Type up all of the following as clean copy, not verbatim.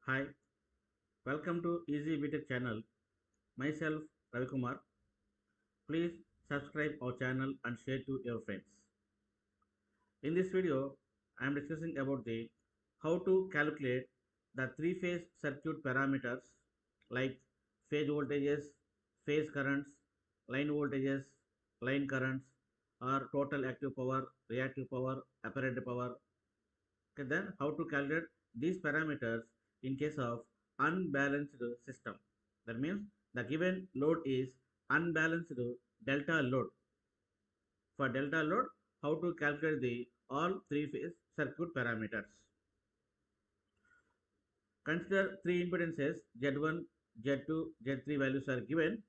Hi, welcome to Easy BTech channel. Myself Ravikumar. Please subscribe our channel and share to your friends. In this video, I am discussing about the how to calculate the three-phase circuit parameters like phase voltages, phase currents, line voltages, line currents, or total active power, reactive power, apparent power. Okay, then how to calculate these parameters in case of unbalanced system. That means the given load is unbalanced delta load. For delta load, how to calculate the all three phase circuit parameters. Consider three impedances Z1, Z2, Z3 values are given.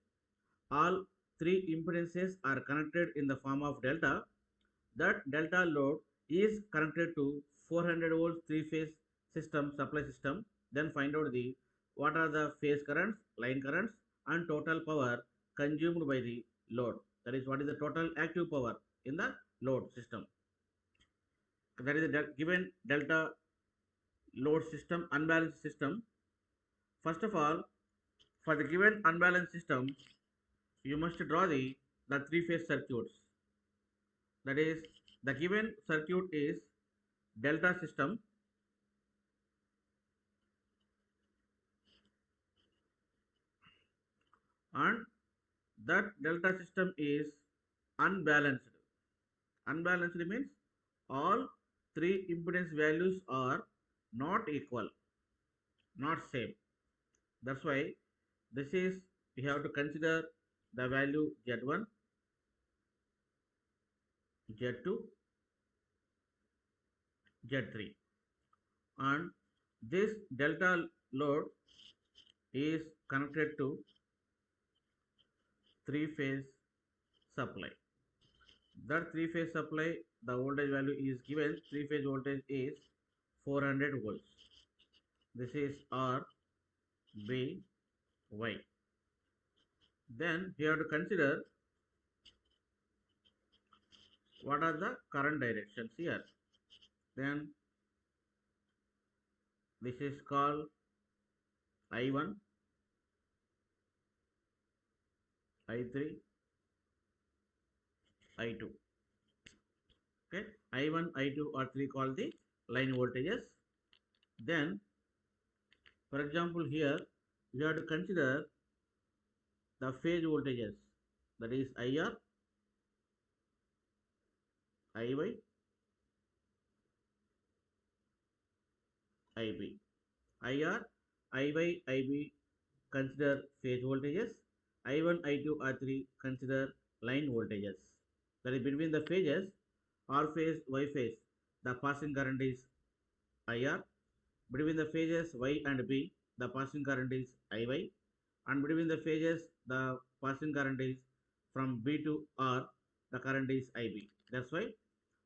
All three impedances are connected in the form of delta. That delta load is connected to 400 volts three phase system supply system. Then find out the what are the phase currents, line currents, and total power consumed by the load. That is what is the total active power in the load system. That is the given delta load system, unbalanced system. First of all, for the given unbalanced system, you must draw the three phase circuits. That is, the given circuit is delta system, and that delta system is unbalanced. Unbalanced means all three impedance values are not equal, not same. That's why this is we have to consider the value Z1, Z2, Z3, and this delta load is connected to three phase supply. That three phase supply, the voltage value is given. Three phase voltage is 400 volts. This is R, B, Y. Then we have to consider what are the current directions here. Then this is called I1, I3, I2. Okay, I1, I2 or 3 called the line voltages. Then, for example, here we have to consider the phase voltages. That is IR, IY, IB. IR, IY, IB consider phase voltages. I1, I2, R3 consider line voltages. That is between the phases R phase, Y phase, the passing current is IR. Between the phases Y and B, the passing current is IY. And between the phases, the passing current is from B to R, the current is IB. That's why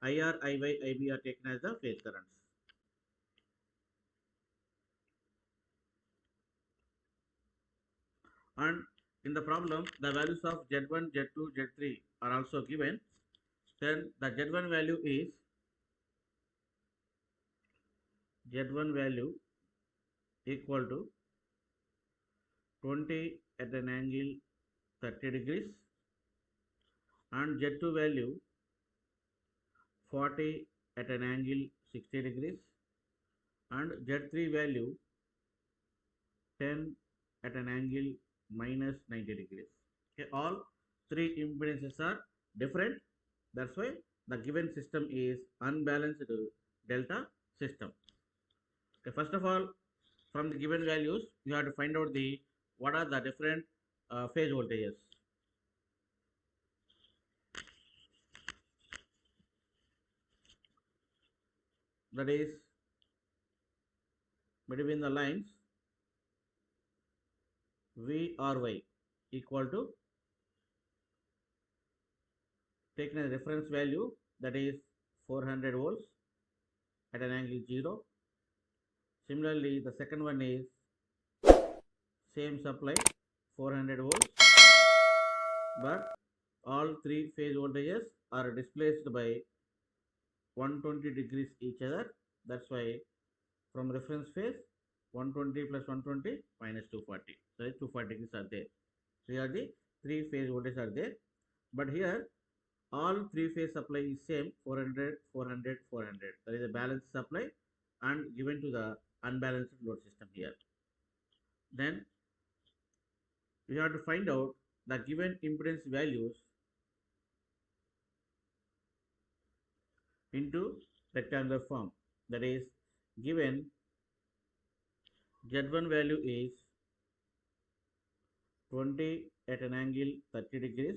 IR, IY, IB are taken as the phase currents. And in the problem, the values of Z1, Z2, Z3 are also given. Then the Z1 value is Z1 value equal to 20 at an angle 30 degrees, and Z2 value 40 at an angle 60 degrees, and Z3 value 10 at an angle minus 90 degrees. Okay, all three impedances are different. That's why the given system is unbalanced delta system. Okay, first of all, from the given values, you have to find out the what are the different phase voltages. That is between the lines V or Y equal to taken as reference value, that is 400 volts at an angle 0. Similarly, the second one is same supply 400 volts, but all three phase voltages are displaced by 120 degrees each other. That's why from reference phase 120 plus 120 minus 240. So 240 degrees are there. So here the three phase voltage are there. But here all three phase supply is same 400, 400, 400. There is a balanced supply and given to the unbalanced load system here. Then we have to find out the given impedance values into rectangular form. That is given Z1 value is 20 at an angle 30 degrees.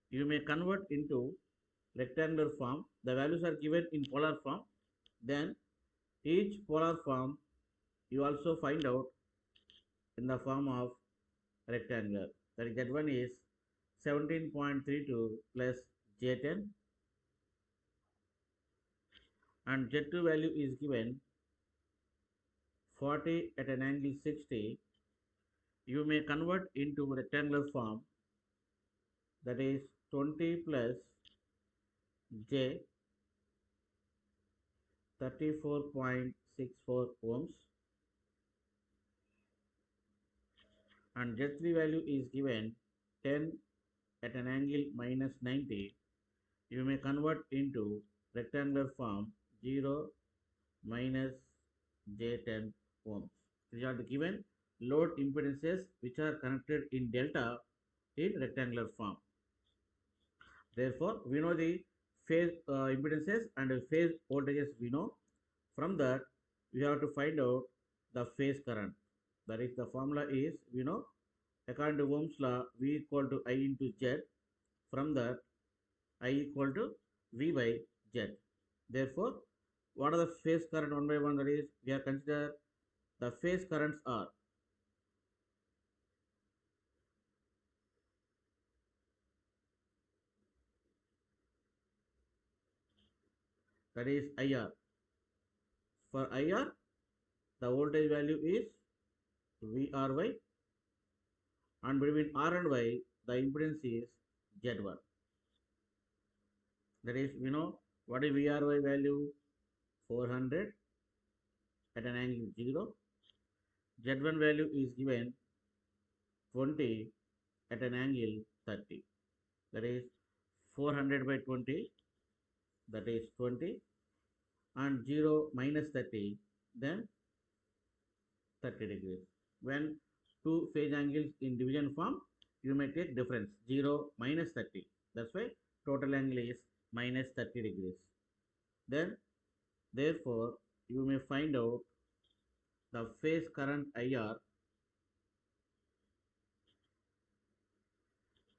You may convert into rectangular form. The values are given in polar form. Then each polar form you also find out in the form of rectangular. That is Z1 is 17.32 plus J10 and Z2 value is given 40 at an angle 60. You may convert into rectangular form, that is 20 plus J 34.64 ohms and Z3 value is given 10 at an angle minus 90. You may convert into rectangular form 0 minus J10 ohms. These are the given load impedances which are connected in delta in rectangular form. Therefore, we know the phase impedances and phase voltages we know. From that, we have to find out the phase current. That is, the formula is, we know, according to Ohm's law, V equal to I into Z. From that, I equal to V by Z. Therefore, what are the phase current one by one? That is, we are consider the phase currents are that is IR. For IR, the voltage value is VRY and between R and Y, the impedance is Z1. That is, we know what is VRY value 400 at an angle 0. Z1 value is given 20 at an angle 30. That is 400 by 20, that is 20, and 0 minus 30, then 30 degrees. When two phase angles in division form, you may take difference 0 minus 30. That's why total angle is minus 30 degrees. Then, therefore, you may find out the phase current IR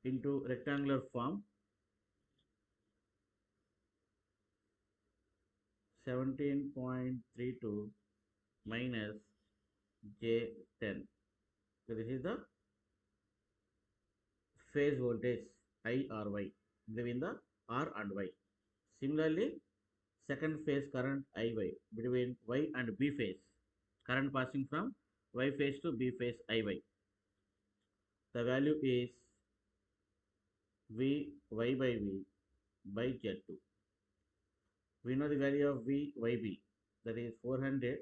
into rectangular form 17.32 minus J10. So this is the phase voltage I or Y between the R and Y. Similarly, second phase current IY between Y and B phase. Current passing from Y phase to B phase IY. The value is V Y by V by Z2. We know the value of V Y B, that is 400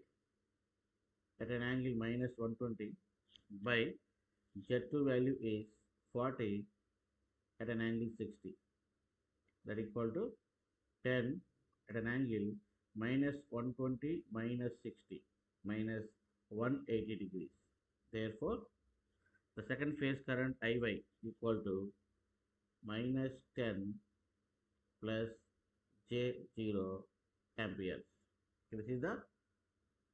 at an angle minus 120 by Z2 value is 40 at an angle 60. That equal to 10 at an angle minus 120 minus 60 minus 180 degrees. Therefore, the second phase current IY equal to minus 10 plus J0 amperes. This is the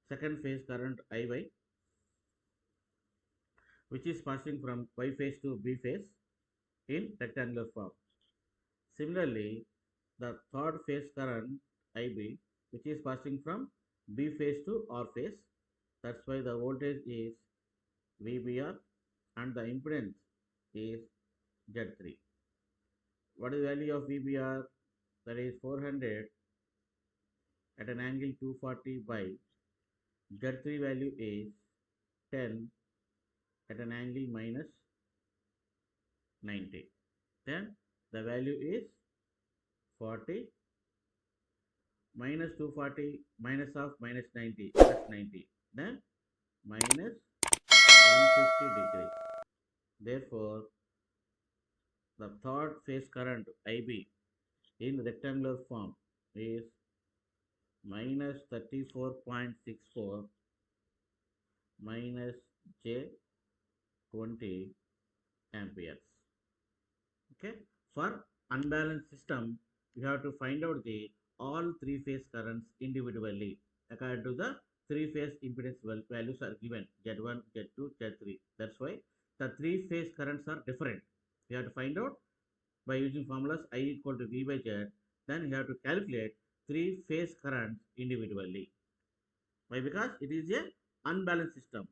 second phase current IY which is passing from Y phase to B phase in rectangular form. Similarly, the third phase current IB which is passing from B phase to R phase. That's why the voltage is VBR and the impedance is Z3. What is the value of VBR? That is 400 at an angle 240 by Z3 value is 10 at an angle minus 90. Then the value is 40 minus 240 minus of minus 90 plus 90. Then minus 150 degrees. Therefore, the third phase current IB in rectangular form is minus 34.64 minus J 20 amperes. Okay. For unbalanced system, you have to find out the all three phase currents individually according to the three phase impedance values are given Z1, Z2, Z3. That's why the three phase currents are different. You have to find out by using formulas I equal to V by Z. Then you have to calculate three phase currents individually. Why? Because it is a unbalanced system.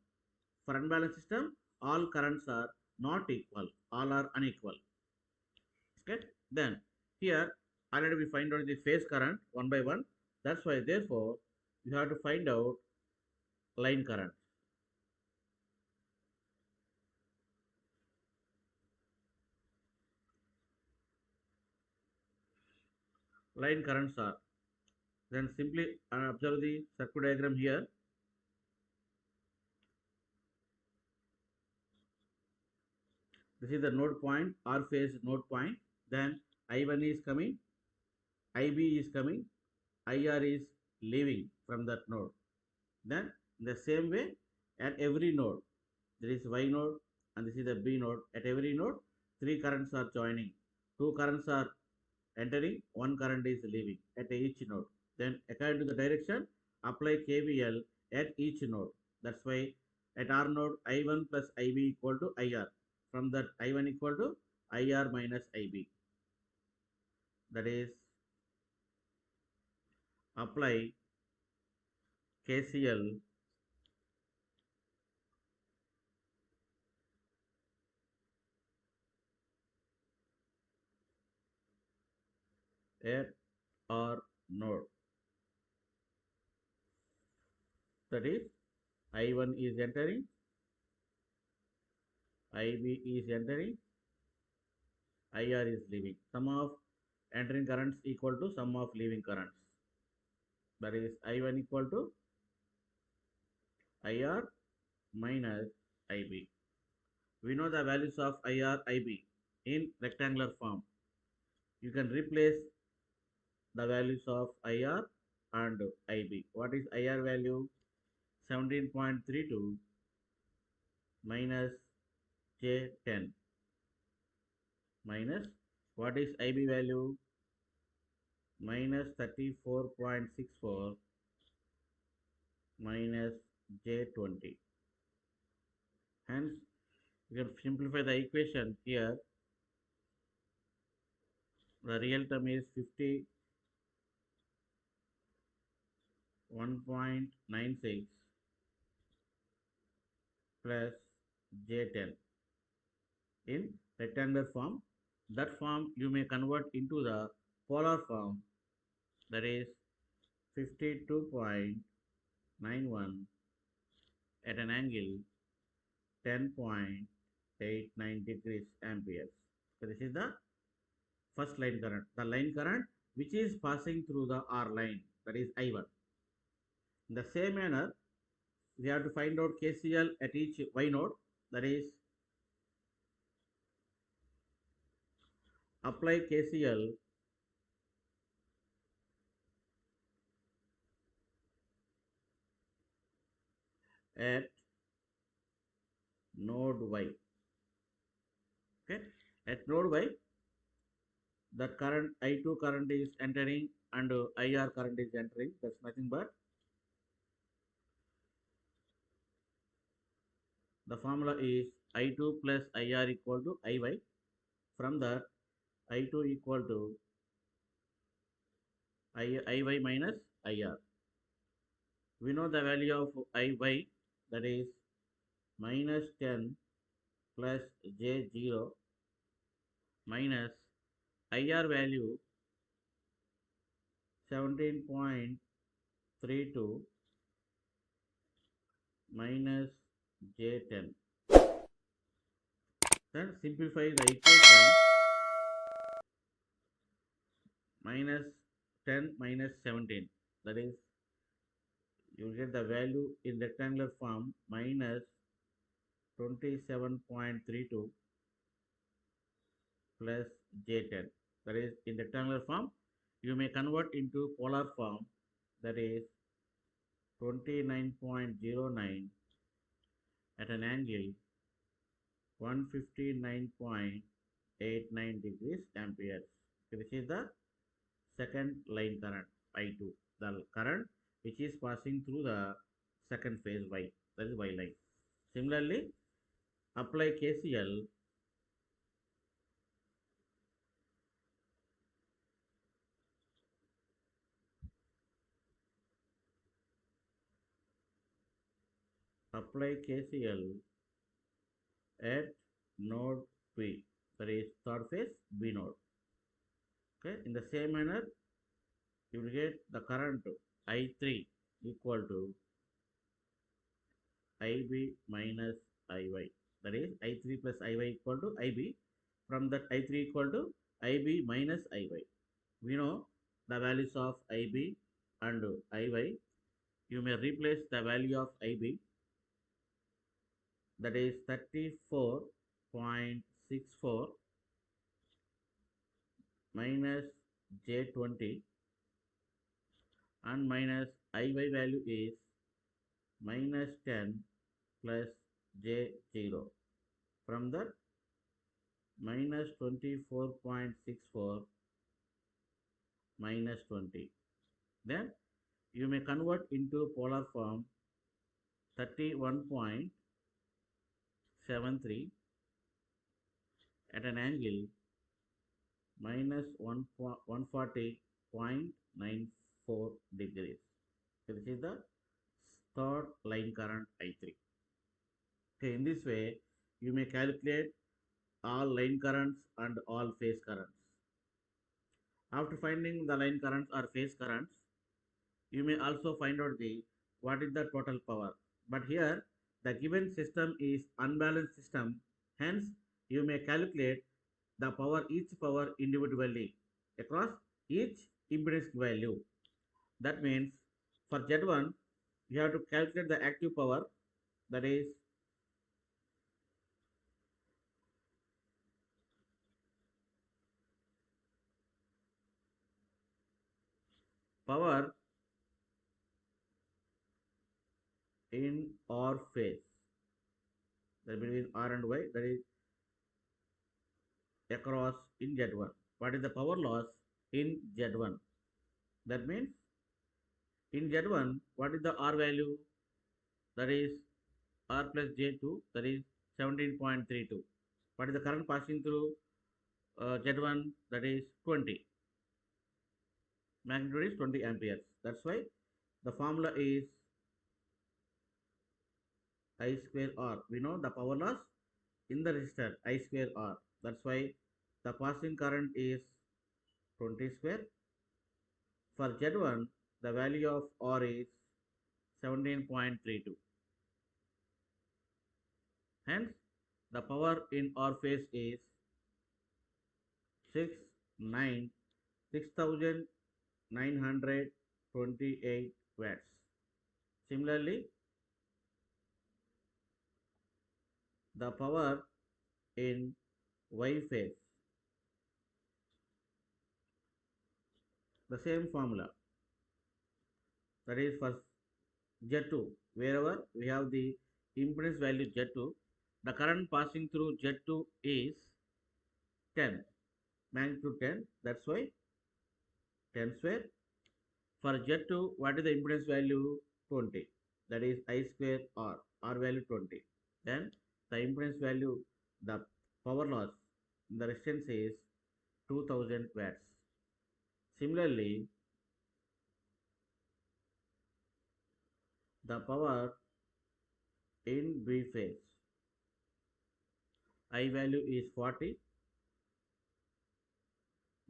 For unbalanced system, all currents are not equal, all are unequal. Okay. Then here already we find out the phase current one by one. That's why therefore you have to find out line current. Line currents are, then simply observe the circuit diagram here. This is the node point, R phase node point. Then I1 is coming, IB is coming, IR is leaving from that node. Then in the same way at every node, there is Y node and this is the B node. At every node, three currents are joining. Two currents are entering, one current is leaving at each node. Then according to the direction, apply KVL at each node. That's why at R node, I1 plus IB equal to IR. From that, I1 equal to IR minus IB. That is, apply KCL at R node. That is, I1 is entering, IB is entering, IR is leaving. Sum of entering currents equal to sum of leaving currents. That is, I1 equal to IR minus IB. We know the values of IR, IB in rectangular form. You can replace the values of IR and IB. What is IR value? 17.32 minus J10 minus what is IB value? Minus 34.64 minus J20. Hence, you can simplify the equation here. The real term is 51.96 plus J10 in rectangular form. That form you may convert into the polar form, that is 52.91 at an angle 10.89 degrees amperes. So this is the first line current. The line current which is passing through the R line, that is I1. In the same manner, we have to find out KCL at each Y node, that is apply KCL at node Y. Okay, at node Y, the current I2 current is entering and IR current is entering. That's nothing but the formula is I2 plus IR equal to IY. From that, I2 equal to IY minus IR. We know the value of IY, that is minus 10 plus J0 minus IR value 17.32 minus J10. Then simplify the equation. Minus 10 minus 17, that is you will get the value in rectangular form minus 27.32 plus J10. That is in rectangular form. You may convert into polar form, that is 29.09 at an angle 159.89 degrees amperes. This is the second line current I2, the current which is passing through the second phase Y, that is Y line. Similarly, apply KCL. Apply KCL at node P, that is third phase B node. Okay, in the same manner, you will get the current I3 equal to IB minus IY. That is I3 plus IY equal to IB. From that I3 equal to IB minus IY. We know the values of IB and IY. You may replace the value of IB, that is 34.64 minus J20, and minus IY value is minus 10 plus J0. From that, minus 24.64 minus 20. Then you may convert into polar form 31.73 at an angle minus 140.94 degrees. So this is the third line current I3. Okay, in this way, you may calculate all line currents and all phase currents. After finding the line currents or phase currents, you may also find out the what is the total power. But here the given system is unbalanced system, hence you may calculate the power each power individually across each impedance value. That means for Z1 you have to calculate the active power, that is power in or phase, that between R and Y, that is across in Z1. What is the power loss in Z1? That means in Z1, what is the R value? That is R plus J2, that is 17.32. What is the current passing through Z1? That is 20. Magnitude is 20 amperes. That's why the formula is I square R. We know the power loss in the resistor I square R. That's why the passing current is 20 square. For Z1, the value of R is 17.32. Hence, the power in R phase is 6 9 6928 watts. Similarly, the power in Y phase, the same formula, that is for Z2, wherever we have the impedance value Z2, the current passing through Z2 is 10, magnitude 10, that's why 10 square. For Z2, what is the impedance value? 20, that is I square R value 20. Then the impedance value, the power loss in the resistance is 2000 watts. Similarly, the power in B phase, I value is 40,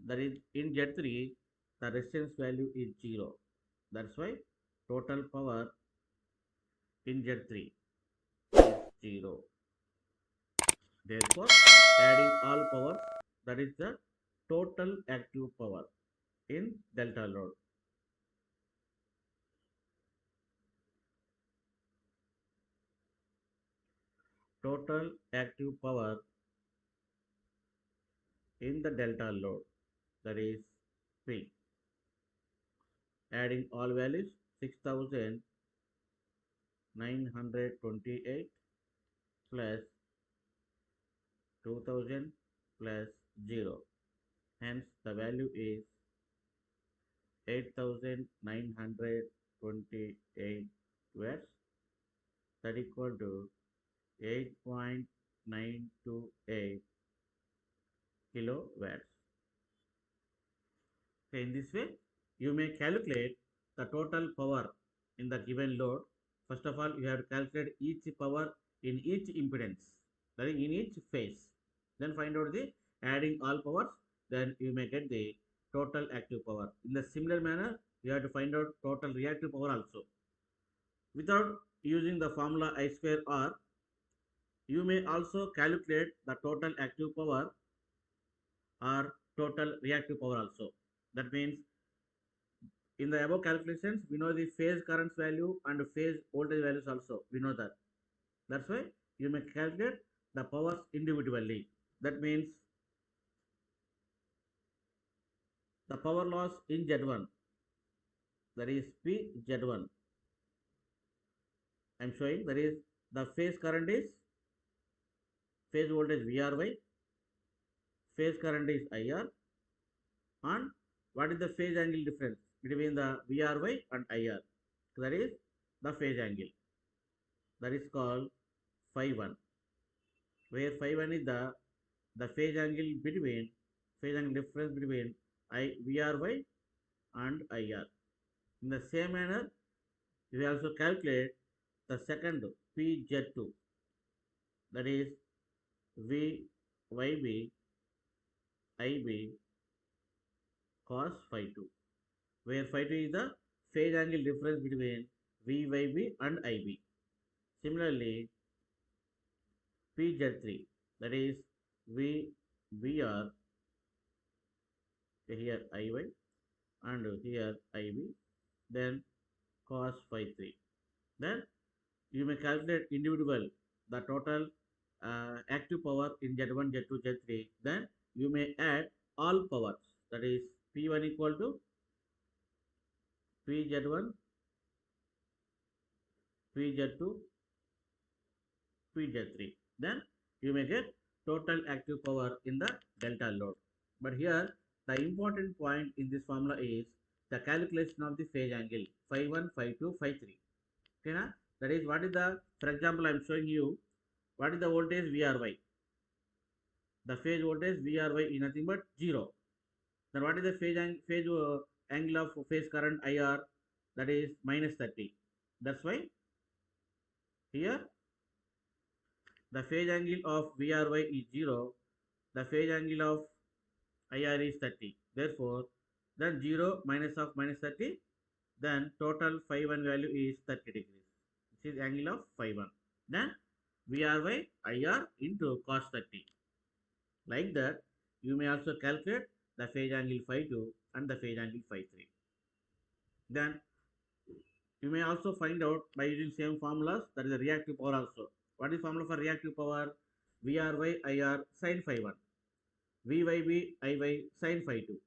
that is in Z3 the resistance value is 0. That's why total power in Z3 is 0. Therefore, adding all powers, that is the total active power in delta load. total active power in the delta load, that is P. Adding all values, 6,928 plus 2000 plus 0. Hence, the value is 8,928 watts, that equal to 8.928 kilowatts. Okay, in this way, you may calculate the total power in the given load. First of all, you have to calculate each power in each impedance, that is in each phase. Then find out the adding all powers, then you may get the total active power. In the similar manner, you have to find out total reactive power also. Without using the formula I square R, you may also calculate the total active power or total reactive power also. That means in the above calculations, we know the phase currents value and phase voltage values also. We know that. That's why you may calculate the powers individually. That means the power loss in Z1, that is P Z1. I am showing that is the phase current is phase voltage VRY, phase current is IR, and what is the phase angle difference between the VRY and IR? That is the phase angle. That is called phi 1, where phi 1 is the phase angle between phase angle difference between VRY and IR. In the same manner, we also calculate the second PZ2, that is VYB IB cos phi 2, where phi 2 is the phase angle difference between VYB and IB. Similarly, PZ3, that is VBR, here IY and here IB, then cos phi 3. Then you may calculate individual the total active power in Z1, Z2, Z3. Then you may add all powers, that is P1 equal to PZ1, PZ2, PZ3. Then you may get total active power in the delta load. But here the important point in this formula is the calculation of the phase angle phi 1, phi 2, phi 3. Okay, na? That is what is the, for example, I am showing you what is the voltage VRY. The phase voltage VRY is nothing but 0. Then what is the phase angle of phase current IR? That is minus 30. That's why here the phase angle of VRY is 0. The phase angle of IR is 30. Therefore, then 0 minus of minus 30, then total phi 1 value is 30 degrees. This is angle of phi 1. Then VRY IR into cos 30. Like that, you may also calculate the phase angle phi 2 and the phase angle phi 3. Then you may also find out by using same formulas, that is the reactive power also. What is formula for reactive power? VRY IR sin phi 1, VYB IY sin phi 2,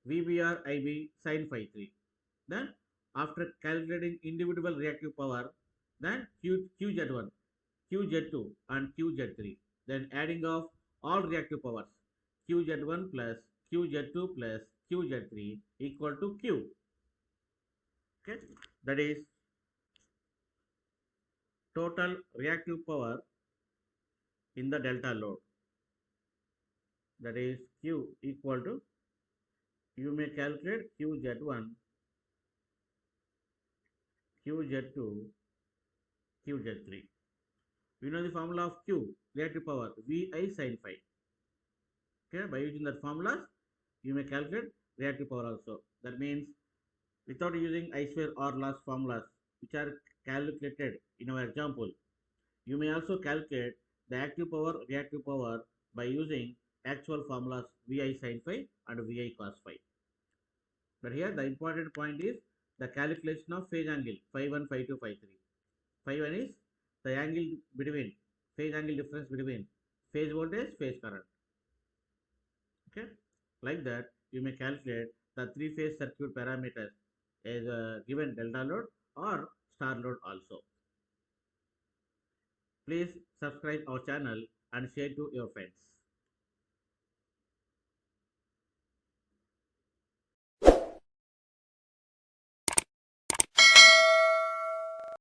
VBR IB sin phi 3. Then after calculating individual reactive power, then QZ1, QZ2 and QZ3. Then adding of all reactive powers, QZ1 plus QZ2 plus QZ3 equal to Q. Okay, that is total reactive power in the delta load. That is Q equal to, you may calculate QZ1, QZ2, QZ3. We know the formula of Q, reactive power, VI sin phi. Okay, by using that formulas, you may calculate reactive power also. That means without using I square R loss formulas, which are calculated in our example, you may also calculate the active power, reactive power by using actual formulas VI sin phi and VI cos phi. But here the important point is the calculation of phase angle phi 1, phi 2, phi 3. Phi 1 is the angle between phase angle difference between phase voltage, phase current. Okay, like that you may calculate the three-phase circuit parameters as a given delta load or star load also. Please subscribe our channel and share to your friends.